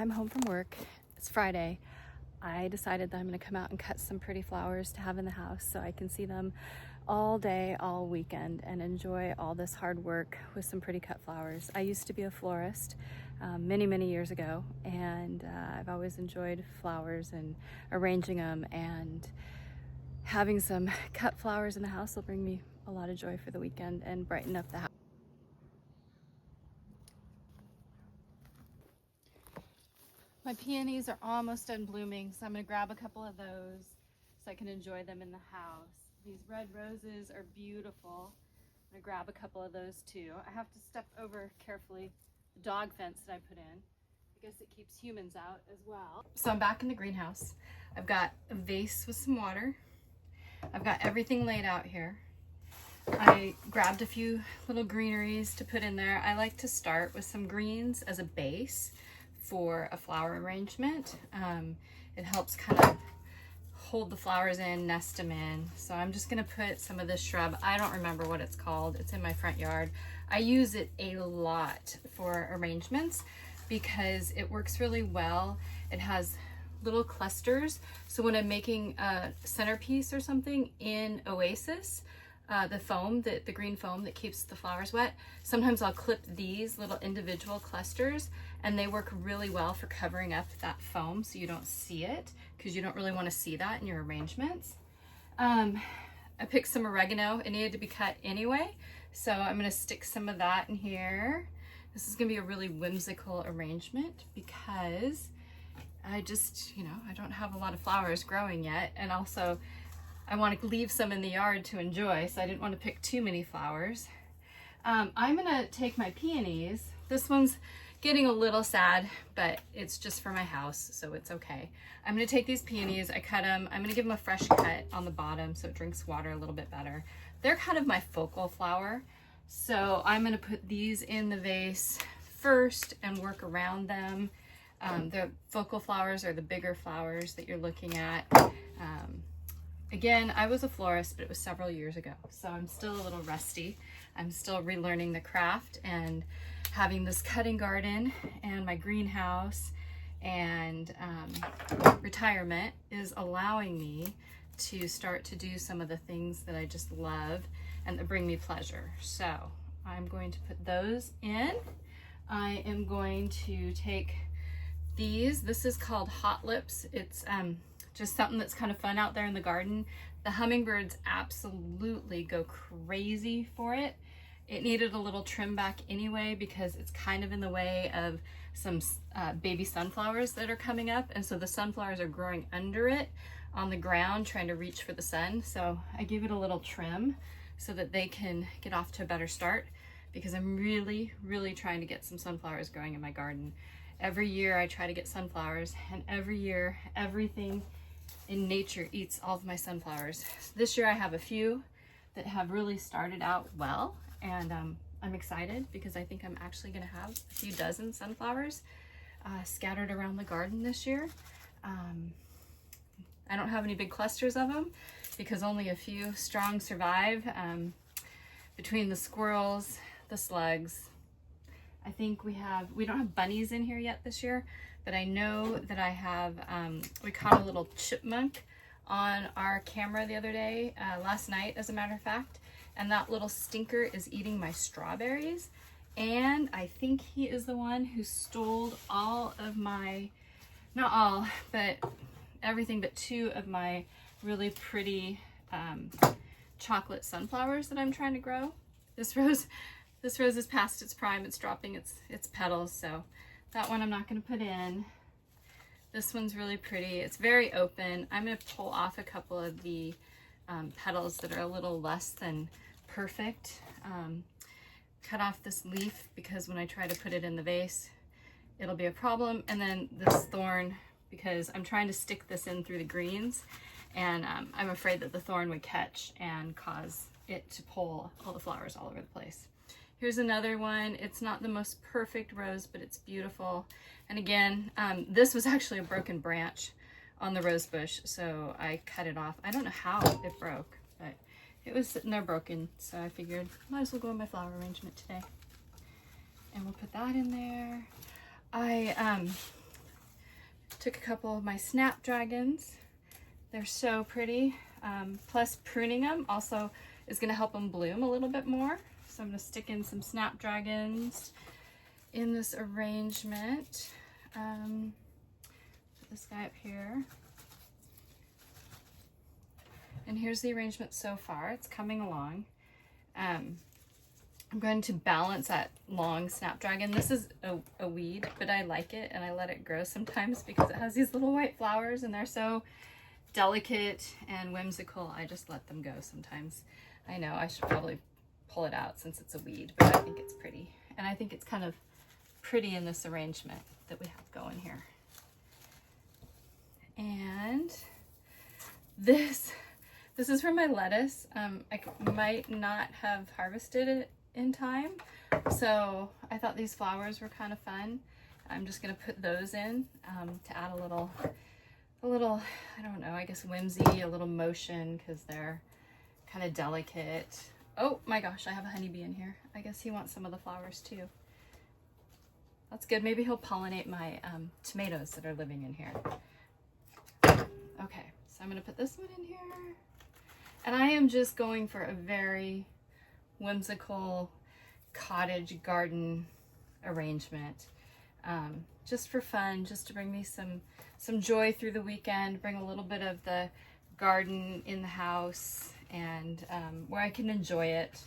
I'm home from work. It's Friday. I decided that I'm going to come out and cut some pretty flowers to have in the house so I can see them all day, all weekend, and enjoy all this hard work with some pretty cut flowers. I used to be a florist many years ago, and I've always enjoyed flowers and arranging them, and having some cut flowers in the house will bring me a lot of joy for the weekend and brighten up the house. My peonies are almost done blooming, so I'm going to grab a couple of those so I can enjoy them in the house. These red roses are beautiful. I'm going to grab a couple of those too. I have to step over carefully the dog fence that I put in. I guess it keeps humans out as well. So I'm back in the greenhouse. I've got a vase with some water. I've got everything laid out here. I grabbed a few little greeneries to put in there. I like to start with some greens as a base for a flower arrangement. It helps kind of hold the flowers in, nest them in. So I'm just gonna put some of this shrub. I don't remember what it's called. It's in my front yard. I use it a lot for arrangements because it works really well. It has little clusters. So when I'm making a centerpiece or something in Oasis, the foam, the green foam that keeps the flowers wet, sometimes I'll clip these little individual clusters, and they work really well for covering up that foam so you don't see it, because you don't really want to see that in your arrangements. I picked some oregano. It needed to be cut anyway, so I'm going to stick some of that in here. This is going to be a really whimsical arrangement because I just, I don't have a lot of flowers growing yet, and also I want to leave some in the yard to enjoy, so I didn't want to pick too many flowers. I'm going to take my peonies. This one's getting a little sad, but it's just for my house, so it's okay. I'm going to take these peonies, I cut them, I'm going to give them a fresh cut on the bottom so it drinks water a little bit better. They're kind of my focal flower, so I'm going to put these in the vase first and work around them. The focal flowers are the bigger flowers that you're looking at. Again, I was a florist, but it was several years ago, so I'm still a little rusty. I'm still relearning the craft, and having this cutting garden and my greenhouse and retirement is allowing me to start to do some of the things that I just love and that bring me pleasure. So I'm going to put those in. I am going to take these. This is called Hot Lips. It's just something that's kind of fun out there in the garden. The hummingbirds absolutely go crazy for it. It needed a little trim back anyway because it's kind of in the way of some baby sunflowers that are coming up, and so the sunflowers are growing under it on the ground trying to reach for the sun. So I gave it a little trim so that they can get off to a better start, because I'm really trying to get some sunflowers growing in my garden. Every year I try to get sunflowers, and every year everything in nature eats all of my sunflowers. This year I have a few that have really started out well, and I'm excited because I think I'm actually going to have a few dozen sunflowers scattered around the garden this year. I don't have any big clusters of them because only a few strong survive. Between the squirrels, the slugs, I think we don't have bunnies in here yet this year, but I know that I have, we caught a little chipmunk on our camera the other day, last night as a matter of fact, and that little stinker is eating my strawberries, and I think he is the one who stole all of my, not all, but everything but two of my really pretty chocolate sunflowers that I'm trying to grow. This rose is past its prime. It's dropping its petals, so that one I'm not going to put in. This one's really pretty. It's very open. I'm going to pull off a couple of the petals that are a little less than perfect. Cut off this leaf because when I try to put it in the vase, it'll be a problem. And then this thorn, because I'm trying to stick this in through the greens, and I'm afraid that the thorn would catch and cause it to pull all the flowers all over the place. Here's another one. It's not the most perfect rose, but it's beautiful. And again, this was actually a broken branch on the rose bush, so I cut it off. I don't know how it broke, but it was sitting there broken, so I figured might as well go in my flower arrangement today. And we'll put that in there. I Took a couple of my snapdragons. They're so pretty. Plus pruning them also is gonna help them bloom a little bit more. So I'm gonna stick in some snapdragons in this arrangement. Put this guy up here. And here's the arrangement so far. It's coming along. I'm going to balance that long snapdragon. This is a weed, but I like it and I let it grow sometimes because it has these little white flowers and they're so delicate and whimsical. I just let them go sometimes. I know I should probably pull it out since it's a weed, but I think it's pretty. And I think it's kind of pretty in this arrangement that we have going here. And this is for my lettuce. I might not have harvested it in time, so I thought these flowers were kind of fun. I'm just gonna put those in to add a little, I don't know, I guess whimsy, a little motion, because they're kind of delicate. Oh my gosh, I have a honeybee in here. I guess he wants some of the flowers too. That's good. Maybe he'll pollinate my tomatoes that are living in here. Okay, so I'm gonna put this one in here. And I am just going for a very whimsical cottage garden arrangement. Just for fun, just to bring me some joy through the weekend, bring a little bit of the garden in the house, and where I can enjoy it.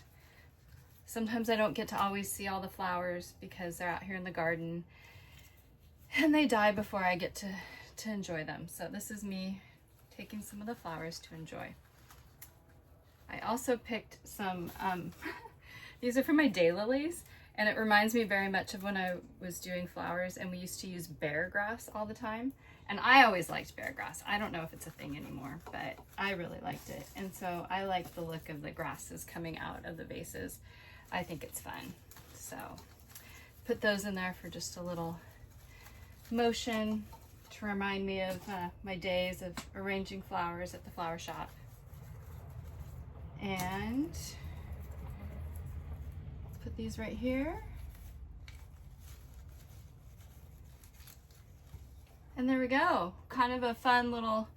Sometimes I don't get to always see all the flowers because they're out here in the garden and they die before I get to enjoy them. So this is me taking some of the flowers to enjoy. I also picked some, these are for my daylilies, and it reminds me very much of when I was doing flowers and we used to use bear grass all the time. And I always liked bear grass. I don't know if it's a thing anymore, but I really liked it. And so I like the look of the grasses coming out of the vases. I think it's fun. So put those in there for just a little motion to remind me of my days of arranging flowers at the flower shop. And put these right here. And there we go. Kind of a fun little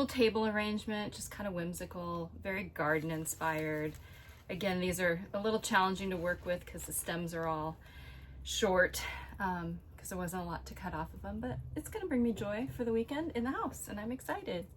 table arrangement, just kind of whimsical, very garden inspired. Again, these are a little challenging to work with because the stems are all short, because there wasn't a lot to cut off of them, but it's gonna bring me joy for the weekend in the house, and I'm excited.